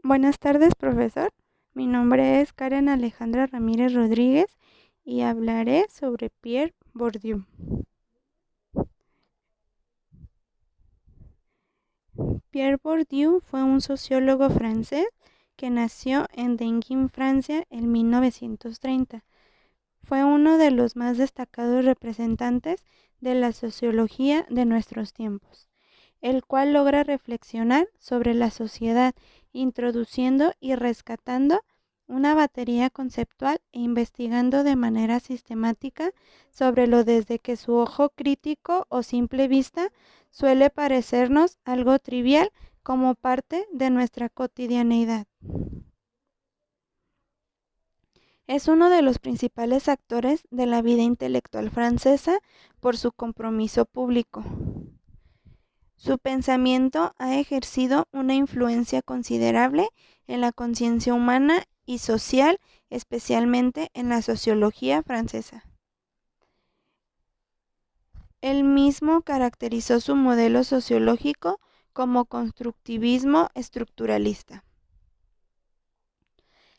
Buenas tardes, profesor. Mi nombre es Karen Alejandra Ramírez Rodríguez y hablaré sobre Pierre Bourdieu. Pierre Bourdieu fue un sociólogo francés que nació en Denguin, Francia, en 1930. Fue uno de los más destacados representantes de la sociología de nuestros tiempos, el cual logra reflexionar sobre la sociedad, introduciendo y rescatando una batería conceptual e investigando de manera sistemática sobre lo desde que su ojo crítico o simple vista suele parecernos algo trivial como parte de nuestra cotidianeidad. Es uno de los principales actores de la vida intelectual francesa por su compromiso público. Su pensamiento ha ejercido una influencia considerable en la conciencia humana y social, especialmente en la sociología francesa. Él mismo caracterizó su modelo sociológico como constructivismo estructuralista.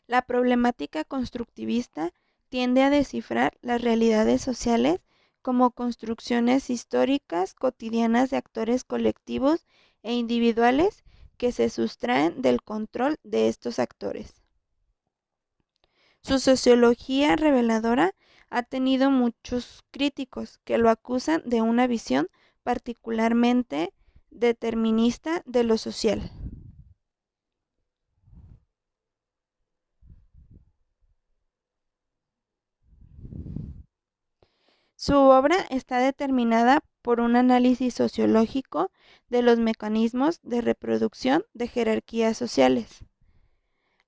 La problemática constructivista tiende a descifrar las realidades sociales como construcciones históricas cotidianas de actores colectivos e individuales que se sustraen del control de estos actores. Su sociología reveladora ha tenido muchos críticos que lo acusan de una visión particularmente determinista de lo social. Su obra está determinada por un análisis sociológico de los mecanismos de reproducción de jerarquías sociales.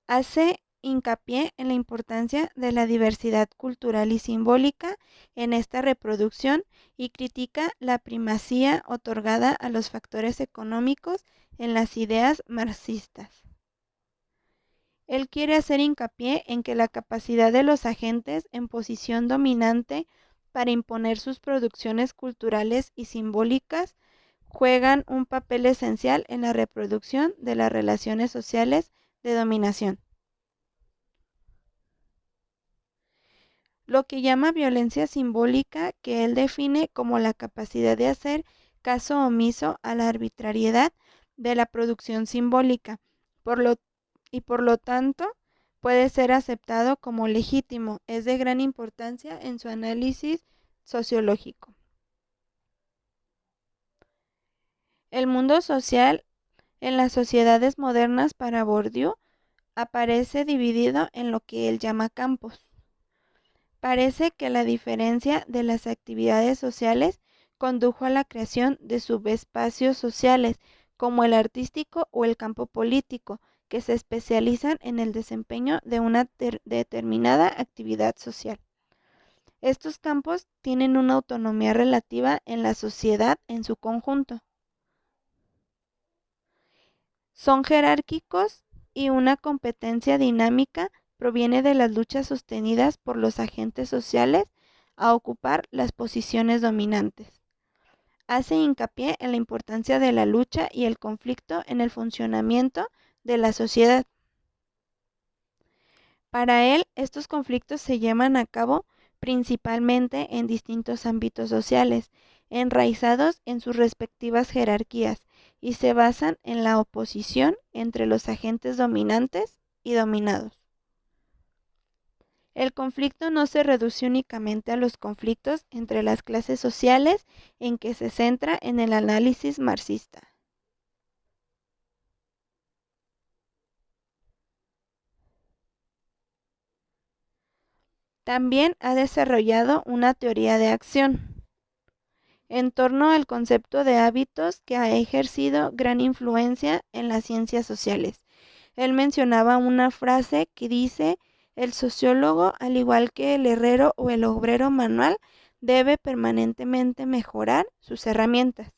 Hace hincapié en la importancia de la diversidad cultural y simbólica en esta reproducción y critica la primacía otorgada a los factores económicos en las ideas marxistas. Él quiere hacer hincapié en que la capacidad de los agentes en posición dominante para imponer sus producciones culturales y simbólicas juegan un papel esencial en la reproducción de las relaciones sociales de dominación. Lo que llama violencia simbólica, que él define como la capacidad de hacer caso omiso a la arbitrariedad de la producción simbólica, por lo tanto puede ser aceptado como legítimo, es de gran importancia en su análisis sociológico. El mundo social en las sociedades modernas para Bourdieu aparece dividido en lo que él llama campos. Parece que la diferencia de las actividades sociales condujo a la creación de subespacios sociales, como el artístico o el campo político, que se especializan en el desempeño de una determinada actividad social. Estos campos tienen una autonomía relativa en la sociedad en su conjunto. Son jerárquicos y una competencia dinámica proviene de las luchas sostenidas por los agentes sociales a ocupar las posiciones dominantes. Hace hincapié en la importancia de la lucha y el conflicto en el funcionamiento de la sociedad. Para él, estos conflictos se llevan a cabo principalmente en distintos ámbitos sociales, enraizados en sus respectivas jerarquías, y se basan en la oposición entre los agentes dominantes y dominados. El conflicto no se reduce únicamente a los conflictos entre las clases sociales en que se centra en el análisis marxista. También ha desarrollado una teoría de acción en torno al concepto de hábitos que ha ejercido gran influencia en las ciencias sociales. Él mencionaba una frase que dice: el sociólogo, al igual que el herrero o el obrero manual, debe permanentemente mejorar sus herramientas.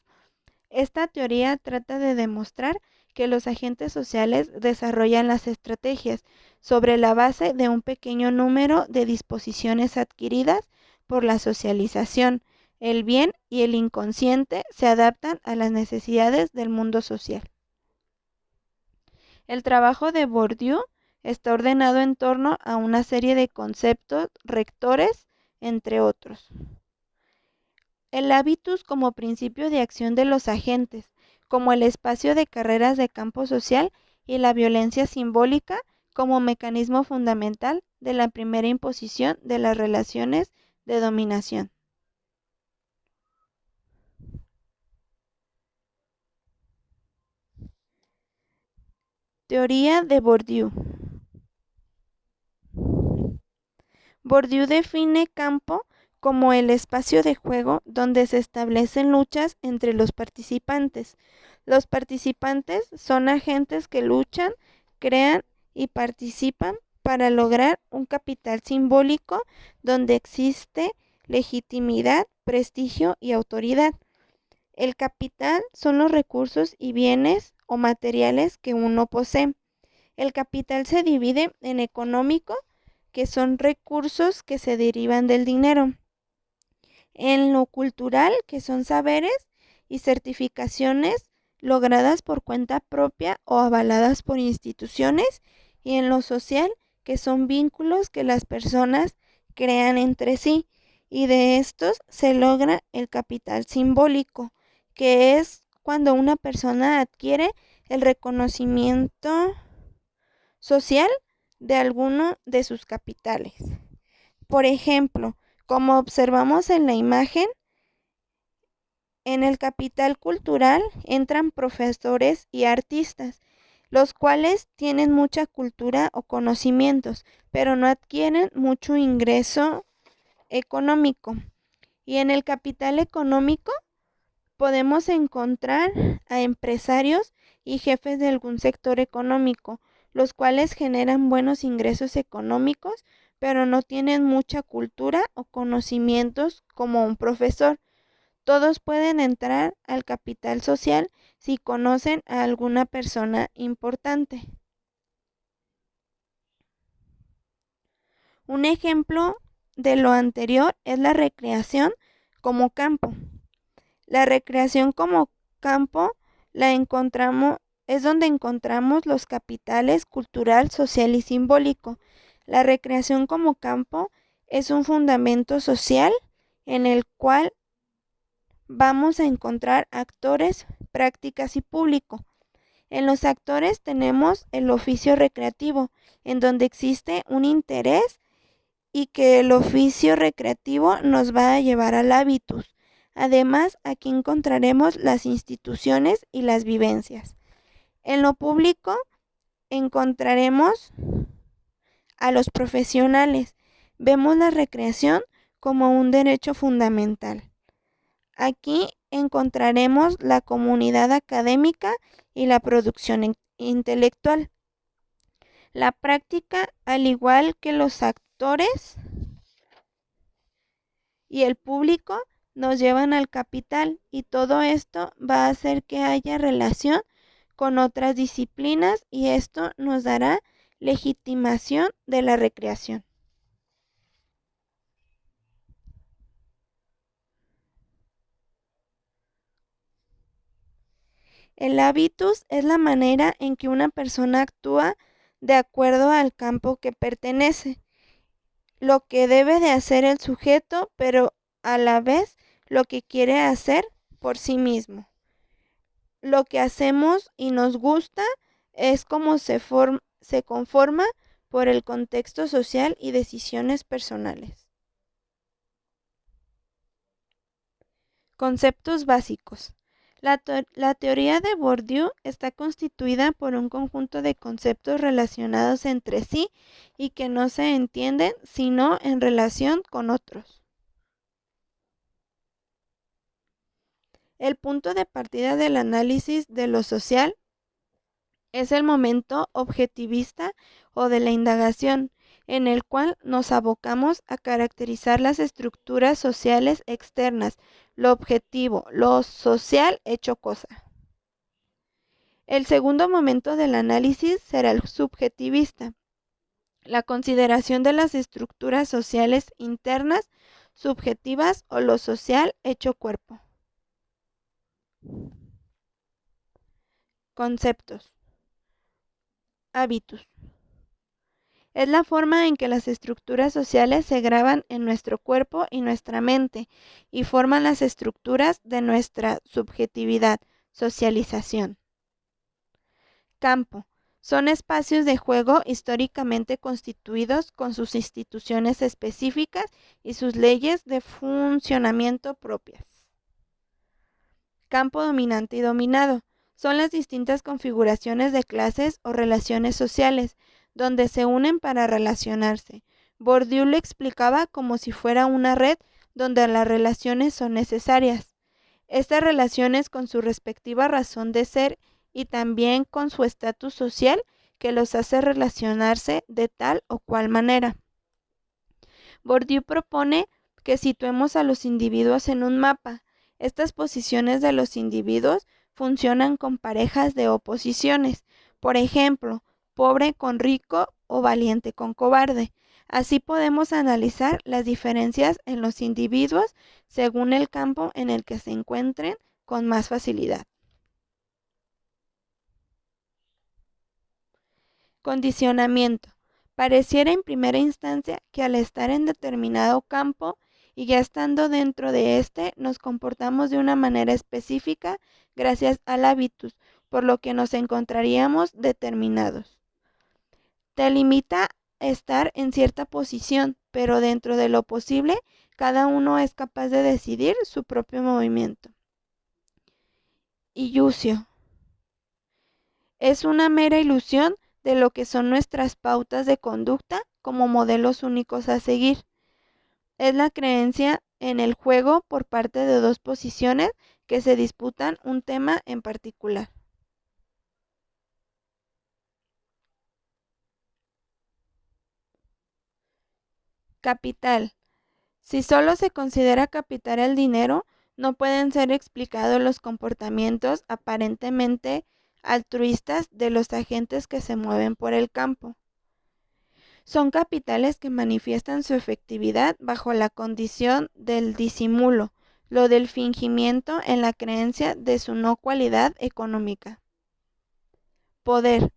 Esta teoría trata de demostrar que los agentes sociales desarrollan las estrategias sobre la base de un pequeño número de disposiciones adquiridas por la socialización. El bien y el inconsciente se adaptan a las necesidades del mundo social. El trabajo de Bourdieu está ordenado en torno a una serie de conceptos rectores, entre otros. El hábitus como principio de acción de los agentes, como el espacio de carreras de campo social y la violencia simbólica como mecanismo fundamental de la primera imposición de las relaciones de dominación. Teoría de Bourdieu. Bourdieu define campo como el espacio de juego donde se establecen luchas entre los participantes. Los participantes son agentes que luchan, crean y participan para lograr un capital simbólico donde existe legitimidad, prestigio y autoridad. El capital son los recursos y bienes o materiales que uno posee. El capital se divide en económico, que son recursos que se derivan del dinero, en lo cultural, que son saberes y certificaciones logradas por cuenta propia o avaladas por instituciones, y en lo social, que son vínculos que las personas crean entre sí, y de estos se logra el capital simbólico, que es cuando una persona adquiere el reconocimiento social de alguno de sus capitales. Por ejemplo, como observamos en la imagen, en el capital cultural entran profesores y artistas, los cuales tienen mucha cultura o conocimientos, pero no adquieren mucho ingreso económico. Y en el capital económico podemos encontrar a empresarios y jefes de algún sector económico, los cuales generan buenos ingresos económicos, pero no tienen mucha cultura o conocimientos como un profesor. Todos pueden entrar al capital social si conocen a alguna persona importante. Un ejemplo de lo anterior es la recreación como campo. La recreación como campo es donde encontramos los capitales cultural, social y simbólico. La recreación como campo es un fundamento social en el cual vamos a encontrar actores, prácticas y público. En los actores tenemos el oficio recreativo, en donde existe un interés y que el oficio recreativo nos va a llevar al hábitus. Además, aquí encontraremos las instituciones y las vivencias. En lo público encontraremos a los profesionales. Vemos la recreación como un derecho fundamental. Aquí encontraremos la comunidad académica y la producción intelectual. La práctica, al igual que los actores y el público, nos llevan al capital, y todo esto va a hacer que haya relación con otras disciplinas, y esto nos dará legitimación de la recreación. El hábitus es la manera en que una persona actúa de acuerdo al campo que pertenece, lo que debe de hacer el sujeto, pero a la vez lo que quiere hacer por sí mismo. Lo que hacemos y nos gusta es como se conforma por el contexto social y decisiones personales. Conceptos básicos. La teoría de Bourdieu está constituida por un conjunto de conceptos relacionados entre sí y que no se entienden sino en relación con otros. El punto de partida del análisis de lo social es el momento objetivista o de la indagación, en el cual nos abocamos a caracterizar las estructuras sociales externas, lo objetivo, lo social hecho cosa. El segundo momento del análisis será el subjetivista, la consideración de las estructuras sociales internas, subjetivas o lo social hecho cuerpo. Conceptos. Habitus. Es la forma en que las estructuras sociales se graban en nuestro cuerpo y nuestra mente y forman las estructuras de nuestra subjetividad, socialización. Campo. Son espacios de juego históricamente constituidos con sus instituciones específicas y sus leyes de funcionamiento propias. Campo dominante y dominado. Son las distintas configuraciones de clases o relaciones sociales, donde se unen para relacionarse. Bourdieu lo explicaba como si fuera una red donde las relaciones son necesarias. Estas relaciones con su respectiva razón de ser y también con su estatus social que los hace relacionarse de tal o cual manera. Bourdieu propone que situemos a los individuos en un mapa. Estas posiciones de los individuos funcionan con parejas de oposiciones, por ejemplo, pobre con rico o valiente con cobarde. Así podemos analizar las diferencias en los individuos según el campo en el que se encuentren con más facilidad. Condicionamiento. Pareciera en primera instancia que al estar en determinado campo y ya estando dentro de éste, nos comportamos de una manera específica gracias al hábitus, por lo que nos encontraríamos determinados. Te limita a estar en cierta posición, pero dentro de lo posible, cada uno es capaz de decidir su propio movimiento. Ilusión. Es una mera ilusión de lo que son nuestras pautas de conducta como modelos únicos a seguir. Es la creencia en el juego por parte de dos posiciones que se disputan un tema en particular. Capital. Si solo se considera capital el dinero, no pueden ser explicados los comportamientos aparentemente altruistas de los agentes que se mueven por el campo. Son capitales que manifiestan su efectividad bajo la condición del disimulo, lo del fingimiento en la creencia de su no cualidad económica. Poder.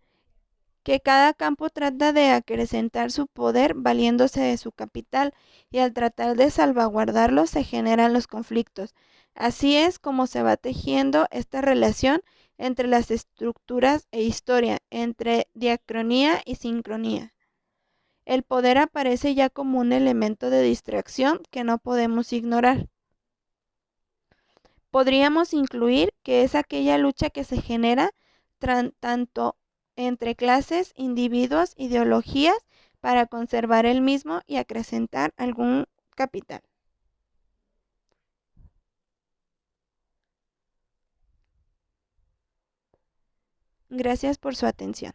Que cada campo trata de acrecentar su poder valiéndose de su capital y al tratar de salvaguardarlo se generan los conflictos. Así es como se va tejiendo esta relación entre las estructuras e historia, entre diacronía y sincronía. El poder aparece ya como un elemento de distracción que no podemos ignorar. Podríamos incluir que es aquella lucha que se genera tanto entre clases, individuos, ideologías, para conservar el mismo y acrecentar algún capital. Gracias por su atención.